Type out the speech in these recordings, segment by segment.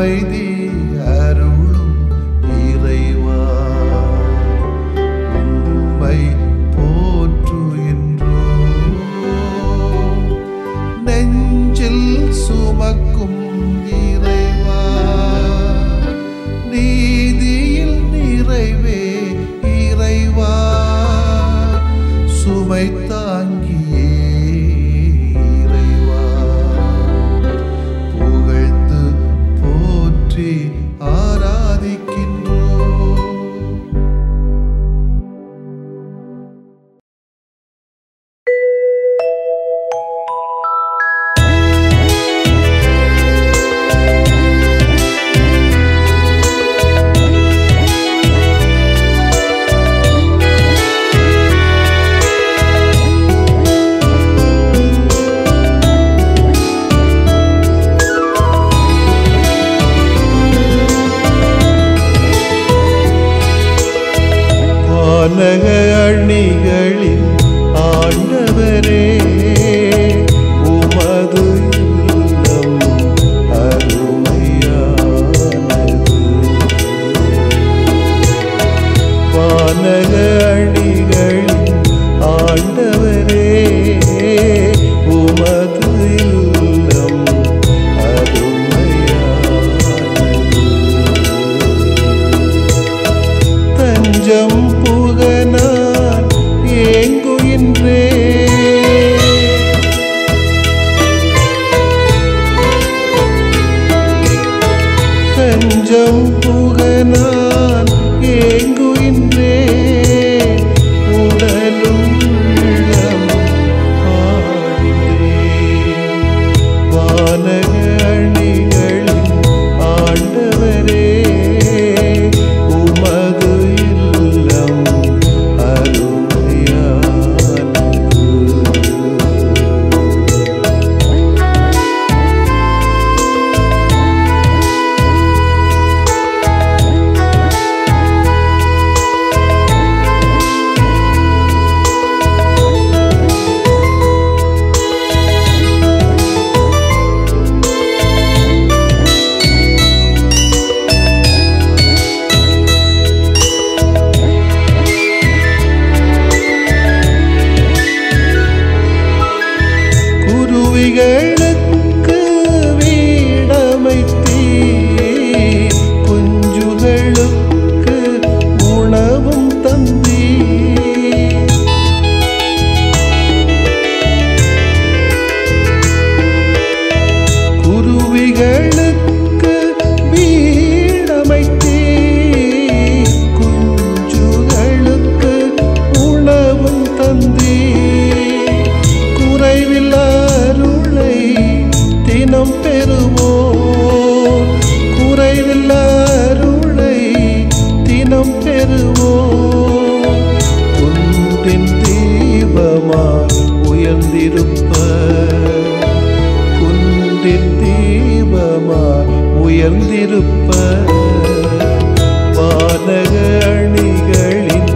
அமைதி அருளும் இறைவா உம்மை போற்றுகின்றோம். நெஞ்சில் சுமக்கும் இறைவா நீதியில் நிறைவே இறைவா சுமை தாங்கியே இறைவா புகழ்ந்து போற்றி ஆராதிக்கின்றோம். வானக அணிகளின் ஆண்டவரே உமது இல்லம் அருமையானது. வானக அணிகளின் ஆண்டவரே உமது இல்லம் அருமையானது. தஞ்சம் புகனான் ஏங்குகின்றே தஞ்சம் புகனான் ஏங்குகின்றே உடலும் உள்ளமும் பாடுகிறேன். வானக அணிகளின் ஆண்டவரே உமது இல்லம் அருமையானது. குருவிகளுக்கு வீடமைத்தீர், குஞ்சுகளுக்கு உணவும் தந்தீர். குருவிகளுக்கு வீடமைத்தீர், குஞ்சுகளுக்கு உணவும் தந்தீர். குறைவில்லா அருளை தினம் பெறுவோம், குறைவில்லா அருளை தினம் பெறுவோம். குன்றின் தீபமாய் உயர்ந்திருப்ப, குன்றின் தீபமாய் உயர்ந்திருப்ப. வானக அணிகளின்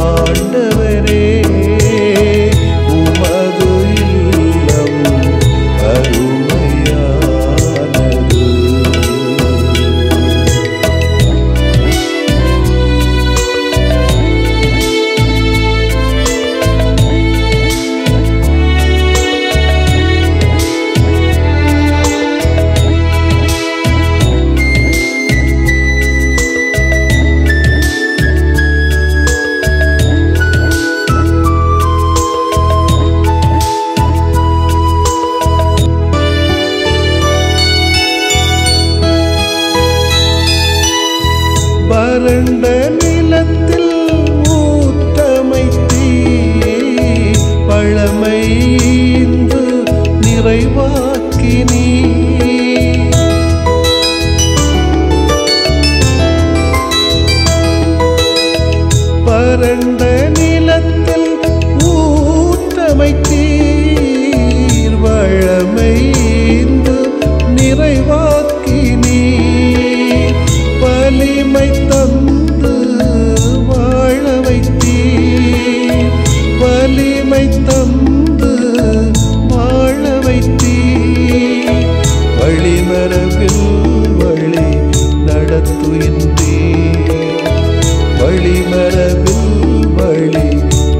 ஆண்டவரே உமது இல்லம் அருமையானது. வறண்ட நிலத்தில் ஊற்றமைத்தீர், பழமைந்து நிறைவாக்கினீர். வறண்ட நிலத்தில் ஊற்றமைத்தீர், வழமைந்து நிறைவாக்கினீர். வலிமை தந்து வாழ வைத்தீர், வலிமை தந்து வாழ வைத்தீர். வழிமரபில் வழிகளை நடத்துகின்றே. வழிமரபில் வழி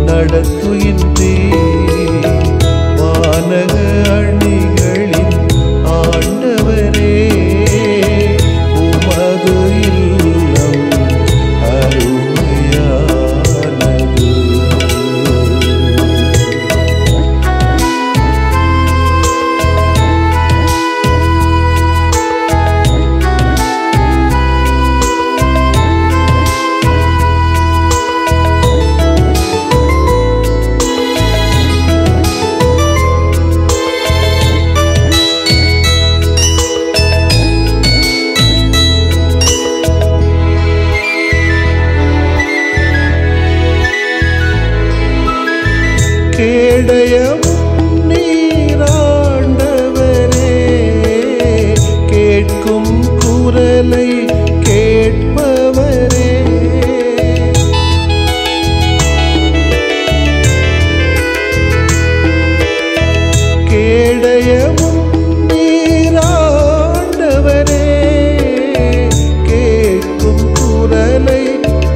நடத்துகின்றே. வானக அணிகளின் ஆண்டவரே, உமது இல்லம் அருமையானது. கேடயமும் நீராண்டவரே, கேட்கும் குரலை கேட்பவரே. கேடயமும் நீராண்டவரே, கேட்கும் குரலை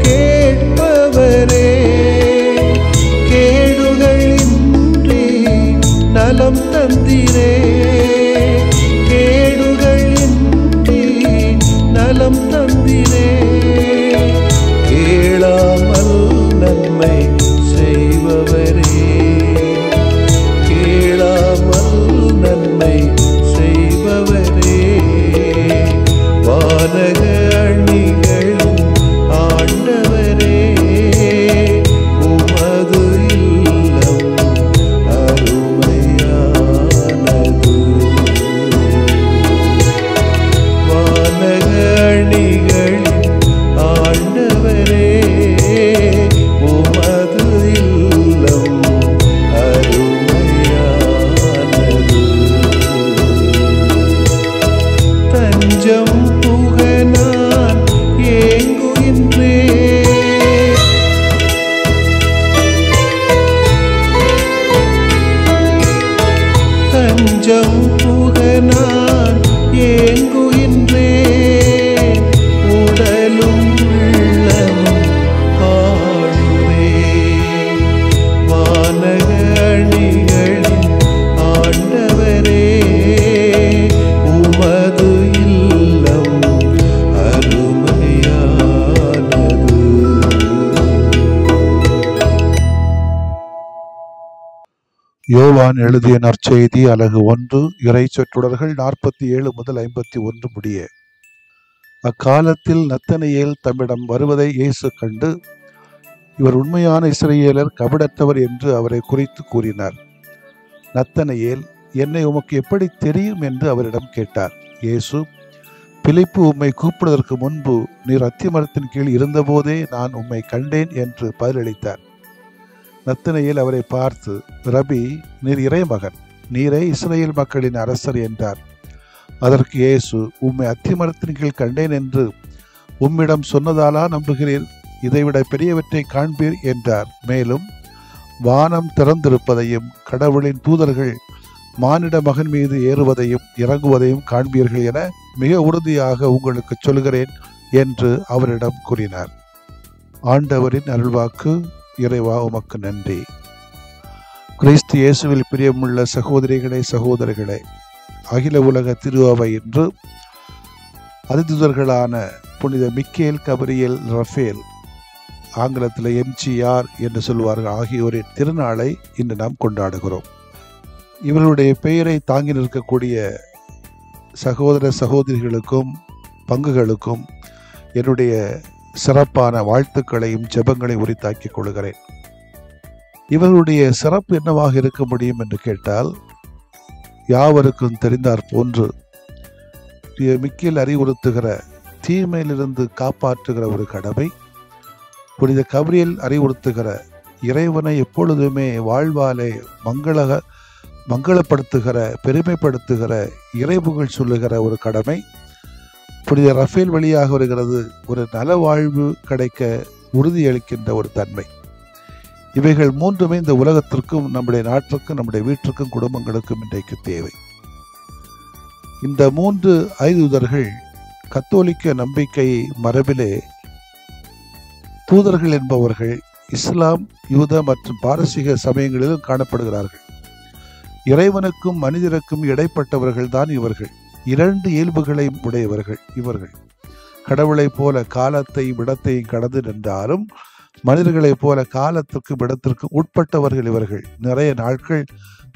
கேட்பவரே. நலம் தந்திரே, கேடுகளின்றி நலம் தந்திரே. கேளாமல் நன்மை செய்பவரே, கேளாமல் நன்மை செய்பவரே. வானக அணிகளின் ஆண்டவரே, உமது இல்லம் அருமையானது. வானக அணிகளின் ஆண்டவரே, உமது இல்லம் அருமையானது. தஞ்சம் புக நான் ஏங்குகின்றேன். தஞ்சம் புக நான் ஏங்குகின்றேன். உடலும் உள்ளமும் பாடுவேன். வானக அணிகளின் ஆண்டவரே, உமது இல்லம் அருமையானது. யோவான் எழுதிய நற்செய்தி அலகு 1 இறை சொற்றொடர்கள் 47 முதல் 51 முடிய. அக்காலத்தில் நத்தனியேல் தம்மிடம் வருவதை இயேசு கண்டு, இவர் உண்மையான இஸ்ரவேலர், கபடற்றவர் என்று அவரை குறித்து கூறினார். நத்தனியேல், என்னை உமக்கு எப்படி தெரியும் என்று அவரிடம் கேட்டார். இயேசு, பிலிப்பு உம்மை கூப்பிடுவதற்கு முன்பு நீர் அத்திமரத்தின் கீழ் இருந்தபோதே நான் உம்மை கண்டேன் என்று பதிலளித்தார். நத்தனியேல் அவரை பார்த்து, ரபி, நீர் இறைமகன், நீரே இஸ்ரவேல் மக்களின் அரசர் என்றார். அதற்கு இயேசு, உம்மை அத்திமரத்தின் கீழ் கண்டேன் என்று உம்மிடம் சொன்னதாலா நம்புகிறீர்? இதைவிட பெரியவற்றை காண்பீர் என்றார். மேலும், வானம் திறந்திருப்பதையும் கடவுளின் தூதர்கள் மானிட மகன் மீது ஏறுவதையும் இறங்குவதையும் காண்பீர்கள் என மிக உறுதியாக உங்களுக்கு சொல்கிறேன் என்று அவரிடம் கூறினார். ஆண்டவரின் அருள்வாக்கு. இறைவா, உமக்கு நன்றி. கிறிஸ்து இயேசுவில் பிரியமுள்ள சகோதரிகளே, சகோதரர்களே, அகில உலக திருஅவை இன்று அதிதூதர்களான புனித மிக்கேல், கபிரியேல், ரஃபேல், ஆங்கிலத்தில் MGR என்று சொல்வார்கள், ஆகியோரின் திருநாளை இன்று நாம் கொண்டாடுகிறோம். இவர்களுடைய பெயரை தாங்கி நிற்கக்கூடிய சகோதர சகோதரிகளுக்கும் பங்குகளுக்கும் என்னுடைய சிறப்பான வாழ்த்துக்களையும் ஜெபங்களையும் உரித்தாக்கிக் கொள்கிறேன். இவர்களுடைய சிறப்பு என்னவாக இருக்க முடியும் என்று கேட்டால், யாவருக்கும் தெரிந்தார் போன்று மிக்கேல் அறிவுறுத்துகிற தீமையிலிருந்து காப்பாற்றுகிற ஒரு கடமை, புனித கபிரியேல் அறிவுறுத்துகிற இறைவனை எப்பொழுதுமே வாழ்வாலே மங்களப்படுத்துகிற, பெருமைப்படுத்துகிற, இறைபுகழ் சொல்லுகிற ஒரு கடமை, புனித ரஃபேல் வழியாக வருகிறது ஒரு நல வாழ்வு கிடைக்க உறுதியளிக்கின்ற ஒரு தன்மை. இவைகள் மூன்றுமே இந்த உலகத்திற்கும், நம்முடைய நாட்டிற்கும், நம்முடைய வீட்டிற்கும், குடும்பங்களுக்கும் இன்றைக்கு தேவை. இந்த 3 ஐதூதர்கள் கத்தோலிக்க நம்பிக்கை மரபிலே தூதர்கள் என்பவர்கள் இஸ்லாம், யூத மற்றும் பாரசீக சமயங்களிலும் காணப்படுகிறார்கள். இறைவனுக்கும் மனிதருக்கும் இடைப்பட்டவர்கள் தான் இவர்கள். 2 இயல்புகளை உடையவர்கள் இவர்கள். கடவுளைப் போல காலத்தையும் இடத்தையும் கடந்து நின்றாலும் மனிதர்களைப் போல காலத்திற்கும் இடத்திற்கும் உட்பட்டவர்கள் இவர்கள். நிறைய நாட்கள்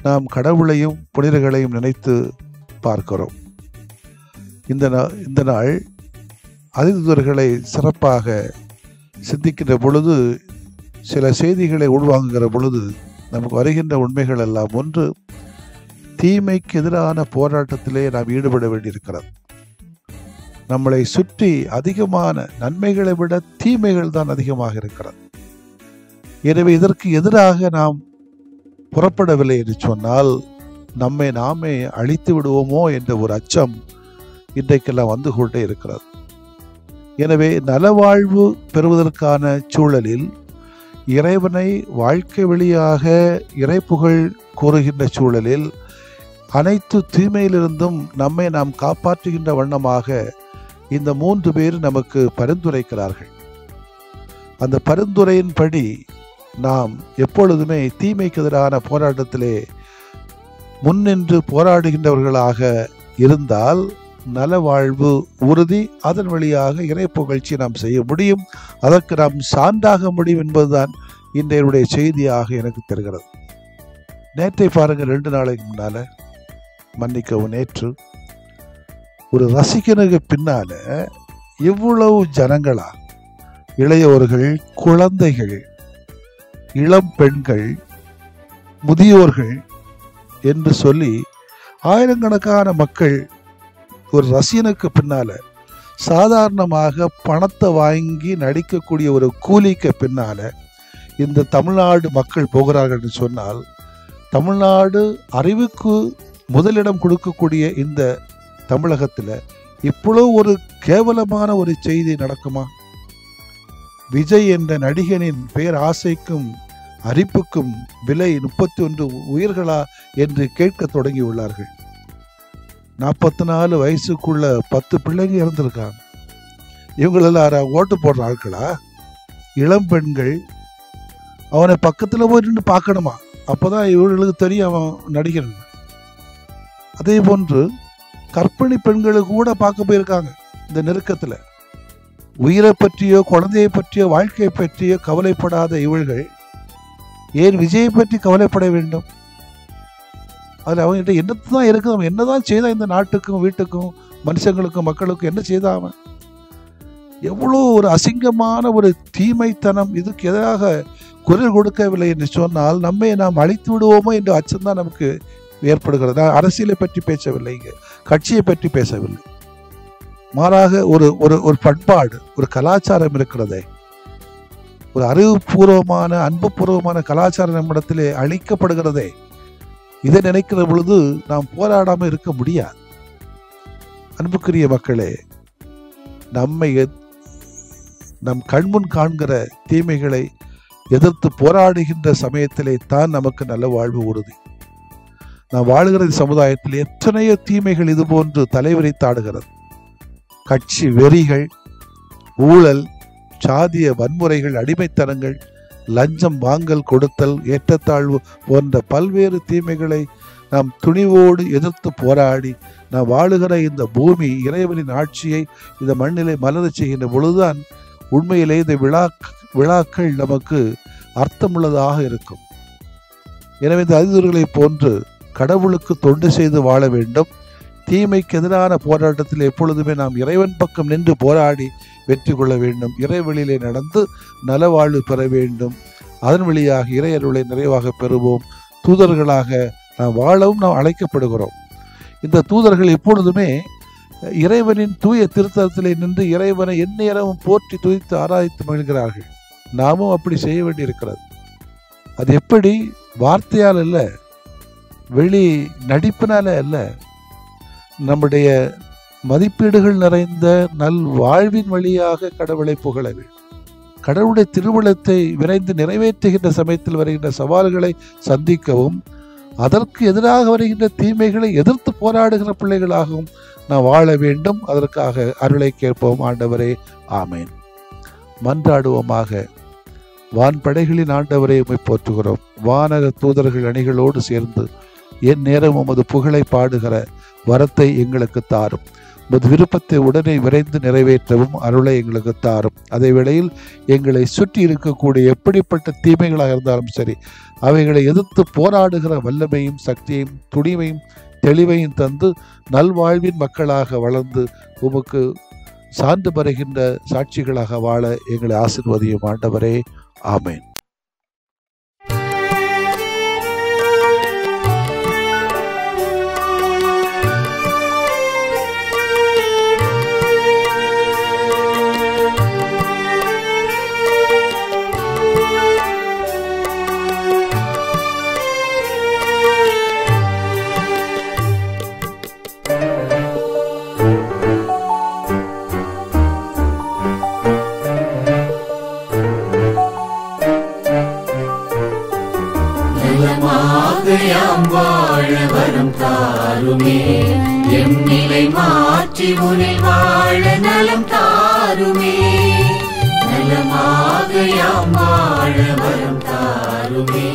நாம் கடவுளையும் புனிதர்களையும் நினைத்து பார்க்கிறோம். இந்த நாள் அதிதூதர்களை சிறப்பாக சிந்திக்கின்ற பொழுது, சில செய்திகளை உள்வாங்குகிற பொழுது நமக்கு வருகின்ற உண்மைகள் எல்லாம், ஒன்று, தீமைக்கு எதிரான போராட்டத்திலே நாம் ஈடுபட வேண்டியிருக்கிறது. நம்மளை சுற்றி அதிகமான நன்மைகளை விட தீமைகள் தான் அதிகமாக இருக்கிறது. எனவே இதற்கு எதிராக நாம் புறப்படவில்லை என்று சொன்னால் நம்மை நாமே அழித்து விடுவோமோ என்ற ஒரு அச்சம் இன்றைக்கெல்லாம் வந்து கொண்டே இருக்கிறது. எனவே நலவாழ்வு பெறுவதற்கான சூழலில், இறைவனை வாழ்க்கை வழியாக இறைப்புகழ் கூறுகின்ற சூழலில், அனைத்து தீமையிலிருந்தும் நம்மை நாம் காப்பாற்றுகின்ற வண்ணமாக இந்த 3 பேர் நமக்கு பரிந்துரைக்கிறார்கள். அந்த பரிந்துரையின்படி நாம் எப்பொழுதுமே தீமைக்கு எதிரான போராட்டத்திலே முன்னின்று போராடுகின்றவர்களாக இருந்தால் நலவாழ்வு உறுதி. அதன் வழியாக இறை புகழ்ச்சி நாம் செய்ய முடியும். அதற்கு நாம் சான்றாக முடியும் என்பதுதான் இன்றைய செய்தியாக எனக்கு தெரிகிறது. நேற்றை பாருங்கள், 2 நாளைக்கு முன்னால, மன்னிக்கவும், நேற்று ஒரு ரசிகனுக்கு பின்னால எவ்வளவு ஜனங்களா, இளையோர்கள், குழந்தைகள், இளம் பெண்கள், முதியோர்கள் என்று சொல்லி ஆயிரக்கணக்கான மக்கள் ஒரு ரசிகனுக்கு பின்னால, சாதாரணமாக பணத்தை வாங்கி நடிக்கக்கூடிய ஒரு கூலிக்கு பின்னால இந்த தமிழ்நாடு மக்கள் போகிறார்கள் என்று சொன்னால், தமிழ்நாடு அறிவுக்கு முதலிடம் கொடுக்கக்கூடிய இந்த தமிழகத்தில் இவ்வளவு ஒரு கேவலமான ஒரு செய்தி நடக்குமா? விஜய் என்ற நடிகனின் பேர் ஆசைக்கும் அரிப்புக்கும் விலை 31 உயிர்களா என்று கேட்க தொடங்கியுள்ளார்கள். 44 வயசுக்குள்ள 10 பிள்ளைங்க இறந்திருக்காங்க. இவங்களெல்லாம் ஓட்டு போடுற ஆட்களா? இளம் பெண்கள் அவனை பக்கத்தில் போய் நின்று பார்க்கணுமா? அப்போதான் இவர்களுக்கு தெரியும் அவன் நடிகன். அதே போன்று கர்ப்பிணி பெண்களுக்கு கூட பார்க்க போயிருக்காங்க. இந்த நெருக்கத்தில் உயிரை பற்றியோ குழந்தையை பற்றியோ வாழ்க்கையை பற்றியோ கவலைப்படாத இவர்கள் ஏன் விஜயை பற்றி கவலைப்பட வேண்டும்? அதில் அவங்ககிட்ட என்னதான் இருக்குது? அவன் என்னதான் செய்தான் இந்த நாட்டுக்கும் வீட்டுக்கும் மனுஷங்களுக்கும் மக்களுக்கும்? என்ன செய்தான் அவன்? எவ்வளோ ஒரு அசிங்கமான ஒரு தீமைத்தனம்! இதுக்கு எதிராக குரல் கொடுக்கவில்லை என்று சொன்னால் நம்மை நாம் அழித்து விடுவோமோ என்ற அச்சம்தான் நமக்கு ஏற்படுகிறது. நான் அரசியலை பற்றி பேசவில்லை, இங்கே கட்சியை பற்றி பேசவில்லை. மாறாக ஒரு ஒரு பண்பாடு, ஒரு கலாச்சாரம் இருக்கிறதே, ஒரு அறிவுபூர்வமான அன்புபூர்வமான கலாச்சாரம் நம்மிடத்திலே அழிக்கப்படுகிறதே. இதை நினைக்கிற பொழுது நாம் போராடாமல் இருக்க முடியாது. அன்புக்குரிய மக்களே, நம்மை நம் கண்முன் காண்கிற தீமைகளை எதிர்த்து போராடுகின்ற சமயத்திலே தான் நமக்கு நல்ல வாழ்வு உறுதி. நாம் வாழுகிற சமுதாயத்தில் எத்தனையோ தீமைகள் இது போன்று தலைவிரித்தாடுகிறது. கட்சி வெறிகள், ஊழல், சாதிய வன்முறைகள், அடிமைத்தனங்கள், லஞ்சம் வாங்கல் கொடுத்தல், ஏற்றத்தாழ்வு போன்ற பல்வேறு தீமைகளை நாம் துணிவோடு எதிர்த்து போராடி நாம் வாழுகிற இந்த பூமி இறைவனின் ஆட்சியை இந்த மண்ணிலே மலரச் செய்கின்ற பொழுதுதான் உண்மையிலே இந்த விழாக்கள் நமக்கு அர்த்தமுள்ளதாக இருக்கும். எனவே இந்த அதிதூதர்களை போன்று கடவுளுக்கு தொண்டு செய்து வாழ வேண்டும். தீமைக்கு எதிரான போராட்டத்தில் எப்பொழுதுமே நாம் இறைவன் பக்கம் நின்று போராடி வெற்றி கொள்ள வேண்டும். இறைவழியிலே நடந்து நலவாழ்வு பெற வேண்டும். அதன் வழியாக இறை அருளை நிறைவாக பெறுவோம். தூதர்களாக நாம் வாழவும் நாம் அழைக்கப்படுகிறோம். இந்த தூதர்கள் எப்பொழுதுமே இறைவனின் தூய திருத்தலத்திலே நின்று இறைவனை எந்நேரமும் போற்றி துதித்து ஆராய்த்து மகிழ்கிறார்கள். நாமும் அப்படி செய்ய வேண்டியிருக்கிறது. அது எப்படி? வார்த்தையால் அல்ல, வெளி நடிப்பினால அல்ல, நம்முடைய மதிப்பீடுகள் நிறைந்த நல் வாழ்வின் வழியாக கடவுளை புகழ வேண்டும். கடவுளுடைய திருவுளத்தை விரைந்து நிறைவேற்றுகின்ற சமயத்தில் வருகின்ற சவால்களை சந்திக்கவும், அதற்கு எதிராக வருகின்ற தீமைகளை எதிர்த்து போராடுகிற பிள்ளைகளாகவும் நாம் வாழ வேண்டும். அதற்காக அருளை கேட்போம் ஆண்டவரே. ஆமேன். மன்றாடுவோமாக. வான்படைகளின் ஆண்டவரை உம்மை போற்றுகிறோம். வானக தூதர்கள் அணிகளோடு சேர்ந்து என் நேரம் உமது புகழை பாடுகிற வரத்தை எங்களுக்கு தாரும். உமது விருப்பத்தை உடனே விரைந்து நிறைவேற்றவும் அருளை எங்களுக்கு தாரும். அதே வேளையில் எங்களை சுற்றி இருக்கக்கூடிய எப்படிப்பட்ட தீமைகளாக இருந்தாலும் சரி, அவைகளை எதிர்த்து போராடுகிற வல்லமையும் சக்தியையும் துணிவையும் தெளிவையும் தந்து நல்வாழ்வின் மக்களாக வளர்ந்து உமக்கு சான்று பெறுகின்ற சாட்சிகளாக வாழ எங்களை ஆசீர்வதியும் ஆண்டவரே. ஆமேன். வாழ வரம் தாருமே, எம் நிலை மாற்றி உனில் வாழ நலம் தாருமே. நலமாக யாம் வாழ வரம் தாருமே,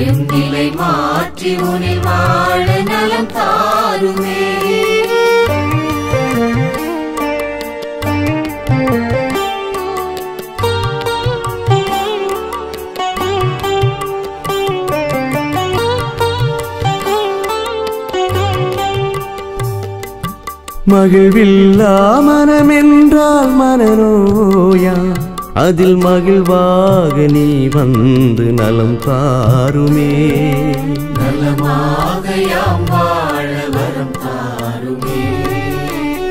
எம் நிலை மாற்றி உனில் வாழ நலம் தாருமே. மகிழ்வில்லா மனமென்றால் மனநோயா, அதில் மகிழ்வாக நீ வந்து நலம் தாருமே. நலமாக யாம் வாழ வரம் தாருமே.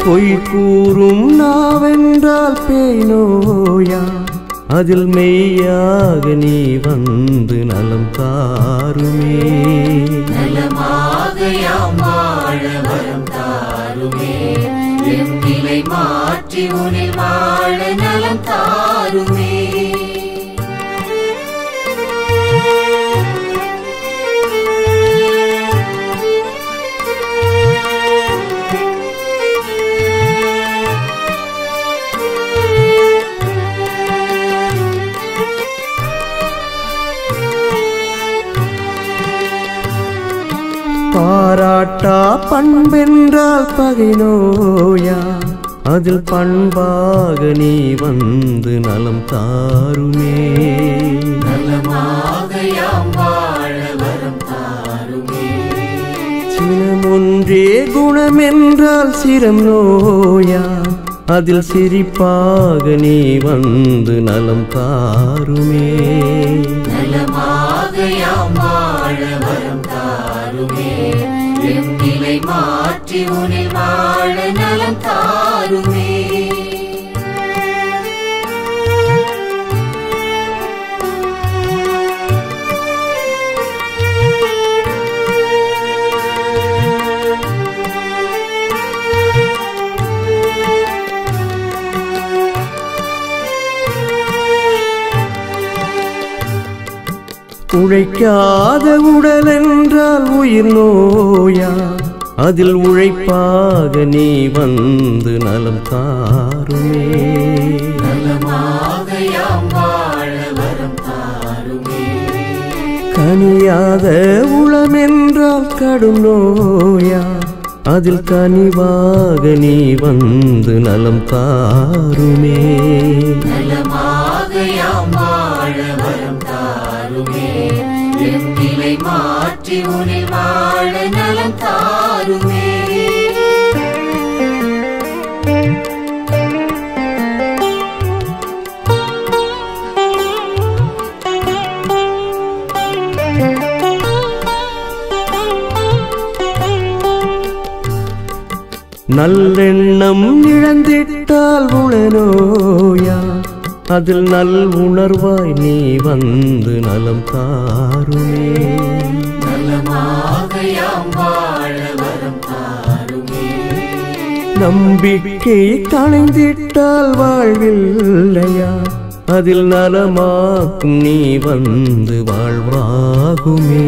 பொய் கூறும் நாவென்றால் பேய் நோயா, அதில் மெய்யாக நீ வந்து நலம் தாருமே. நலமாக யாம் வாழ வரம் தாருமே, எம் நிலை மாற்றி உனில் வாழ நலம் தாருமே. பாராட்டா பண்பென்றால் பகை நோயா, அதில் பண்பாக நீ வந்து நலம் தாருமே. நலமாக யாம் வாழ வரம் தாருமே. சினமொன்றே குணமென்றால் சிரம் நோயா, அதில் சிரிப்பாக நீ வந்து நலம் தாருமே. நலமாக யாம் வாழ வரம் தாருமே, எம் நிலை மாற்றி உனில் வாழ நலம் தாருமே. உழைக்காத உடல் என்றால் உயிர் நோயா, அதில் உழைப்பாக நீ வந்து நலம் தாருமே. நலமாக யாம் வாழ வரம் தாருமே. கனியாத உளமென்றால் கடும் நோயா, அதில் கனிவாக நீ வந்து நலம் தாருமே. நலமாக யாம் வாழ வரம் தாருமே, எம் நிலை மாற்றி உனில் வாழ நலம் தாருமே. நல்லெண்ணம் இழந்திட்டால் உளநோயா, அதில் நல் உணர்வாய் நீ வந்து நலம் தாருமே. நலமாக யாம் வாழ வரம் தாருமே. நம்பிக்கை களைந்திட்டால் வாழ்வில்லையா, அதில் நலமாக்கும் நீ வந்து வாழ்வாகுமே.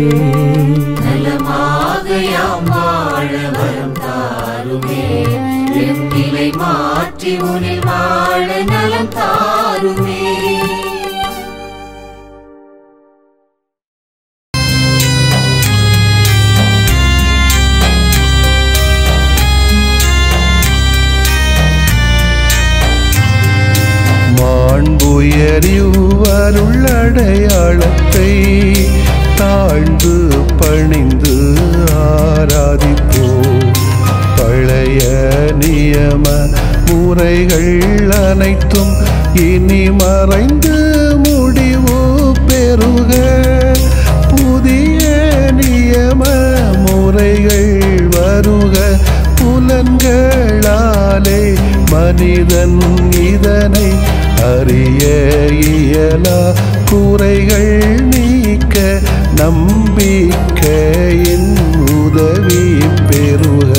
நலமாக யாம் வாழ வரம் தாருமே, மாற்றி உனில் வாழ நலம் தாருமே. மாண்புயரிவருள்ளடையாளத்தை தாழ்ந்து பணிந்து ஆராதிப்போ. பழைய நியம முறைகள் அனைத்தும் இனி மறைந்து முடிவு பெறுக. புதிய நியம முறைகள் வருக. புலன்களாலே மனிதன் இதனை அறிய இயலா. குறைகள் நீக்க நம்பிக்கையின் உதவி பெறுக.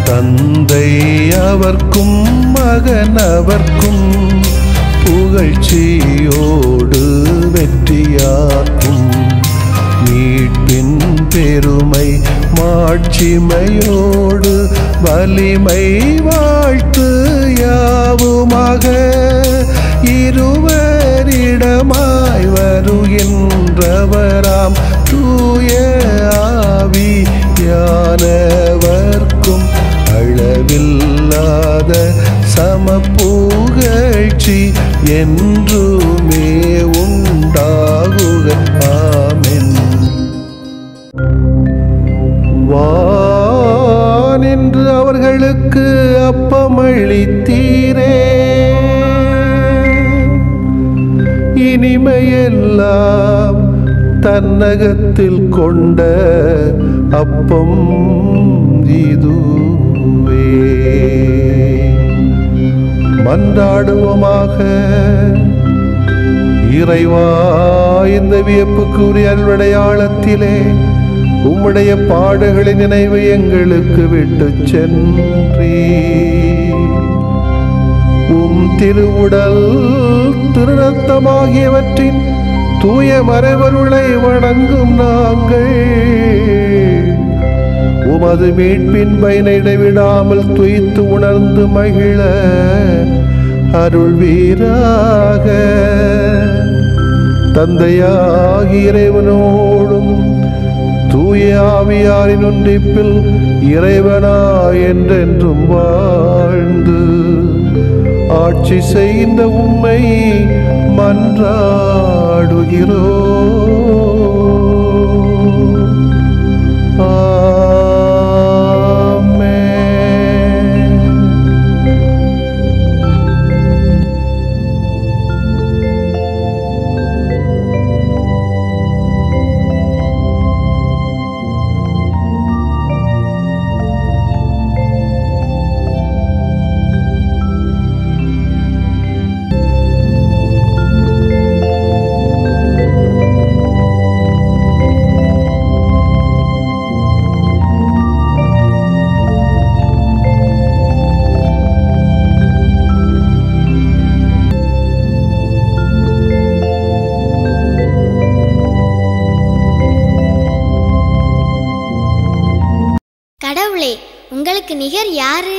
தந்தை அவர்க்கும் மகன் அவர்க்கும் புகழ்ச்சியோடு வெற்றியாக்கும். மீட்பின் பெருமை மாட்சிமையோடு வலிமை வாழ்த்து யாவுமாக. இருவரிடமாய் வருகின்றவராம் தூய ஆவியானவர்க்கும் அளவில்லாத சமப்புகழ்ச்சி என்றுமே உண்டாகுக. ஆமென். வானென்று அவர்களுக்கு அப்பமளித்தீரே. இனிமையெல்லாம் தன்னகத்தில் கொண்ட அப்பம் இதுவே. மன்றாடுவோமாக. இறைவா, இந்த வியப்புக்குரிய அருளடையாளத்திலே உம்முடைய பாடுகளின் நினைவு எங்களுக்கு விட்டு சென்றீ. உம் திருவுடல் திருரத்தமாகியவற்றின் தூய மறைபொருளை வணங்கும் நாங்கள் உமது மீட்பின் பயனை இடைவிடாமல் துய்த்து உணர்ந்து மகிழ அருள்வீராக. தந்தையாகிய இறைவனோடும் தூய ஆவியாரின் ஒன்றிப்பில் இறைவனா என்றென்றும் வாழ்ந்து ஆட்சி செய்கின்ற உம்மை மன்றாடுகிறோ. கடவுளே, உங்களுக்கு நிகர் யாரு?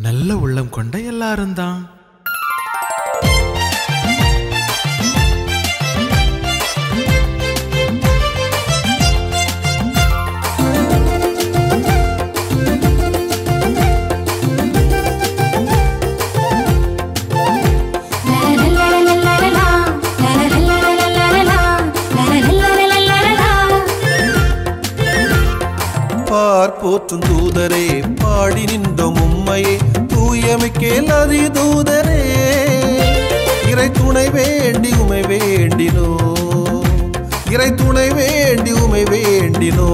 நல்ல உள்ளம் கொண்ட எல்லாரும் தான். போற்றும் தூதரே, பாடி நின்றோம் உம்மையே, தூயமிக்கேல் அதி தூதரே, இறை துணை வேண்டி உமை வேண்டினோ, இறை துணை வேண்டி உமை வேண்டினோ.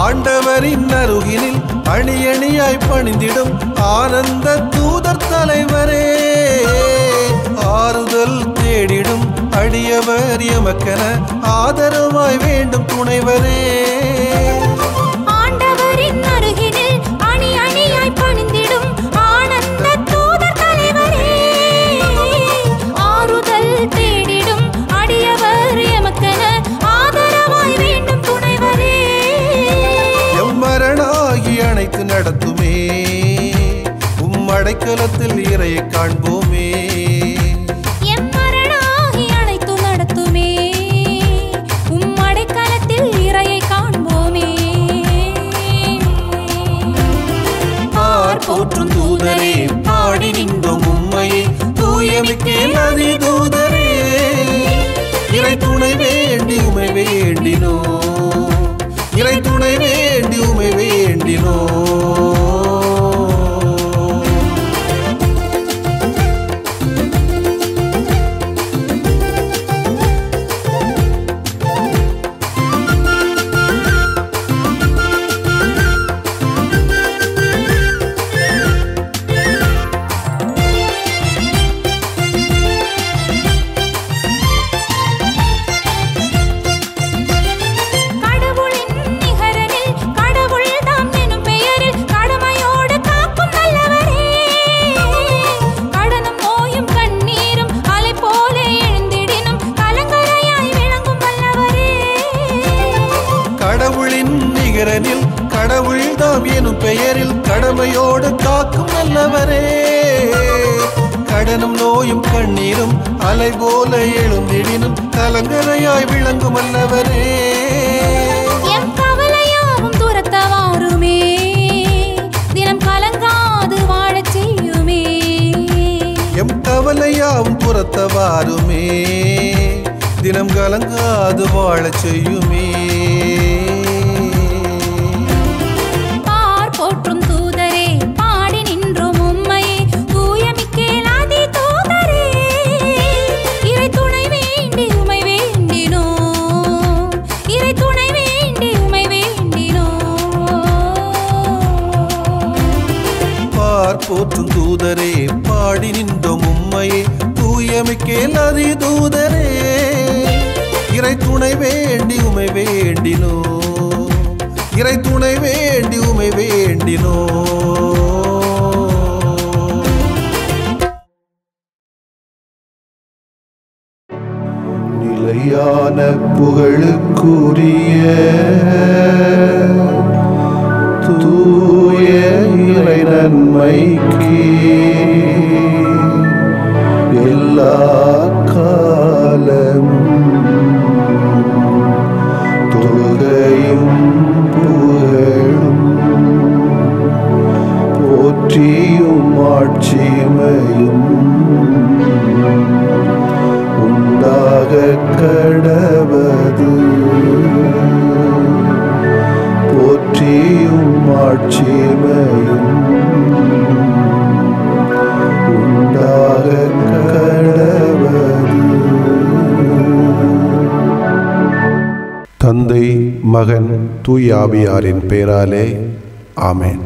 ஆண்டவரின் அருகினில் அணி அணியாய் பணிந்திடும் ஆனந்த தூதர் தலைவரே, ஆறுதல் தேடிடும் அடியவர் எமக்கென ஆதரவாய் வேண்டும் துணைவரே. ஆண்டவரின் அருகினில் அணி அணியாய் பணிந்திடும் ஆனந்த தூதர் தலைவரே, ஆறுதல் தேடிடும் அடியவர் எமக்கென ஆதரவாய் வேண்டும் துணைவரே. எம்மரணாகி அணைத்து நடத்துமே, அடைக்கலத்தில் இறையை காண்போமே. எம்மரணாகி அணைத்து நடத்துமே, அடைக்கலத்தில் இறையை காண்போமே. போற்றும் தூதரே, பாடி நின்றோம் உம்மையே, தூயமிக்கேல் அதி தூதரே, இறை துணை வேண்டி உமை வேண்டினோ, இறை துணை வேண்டி உமை வேண்டினோ. கடவுள் தாம் எனும் பெயரில் கடமையோடு காக்கும் நல்லவரே, கடனும் நோயும் கண்ணீரும் அலை போல எழுந்திடினும் கலங்கரையாய் விளங்கும் அல்லவரே. எம் கவலையாவும் துரத்தவாருமே, தினம் கலங்காது வாழச் செய்யுமே. எம் கவலையாவும் புறத்தவாருமே, தினம் கலங்காது வாழச் செய்யுமே. போற்றும் தூதரே, பாடி நின்றோம் உம்மையே, தூயமிக்கேல் அதி தூதரே, இறை துணை வேண்டி உமை வேண்டினோ, இறை துணை வேண்டி உமை வேண்டினோ. போற்றும் தூதரே, பாடி நின்றோம் உம்மையே, தூயமிக்கேல் அதி தூதரே, இறை துணை வேண்டி உமை வேண்டினோ, இறை துணை வேண்டி உமை வேண்டினோ. நிலையான புகழுக்குரிய தூய இறை நன்மைக்கு எல்லா காலமும் தொழுகையும் போற்றியும் ஆட்சிமையும் உண்டாக கடவது, போற்றியும் ஆட்சிமையும் உண்டாக கடவது. தந்தை, மகன், தூய ஆவியாரின் பெயராலே ஆமென்.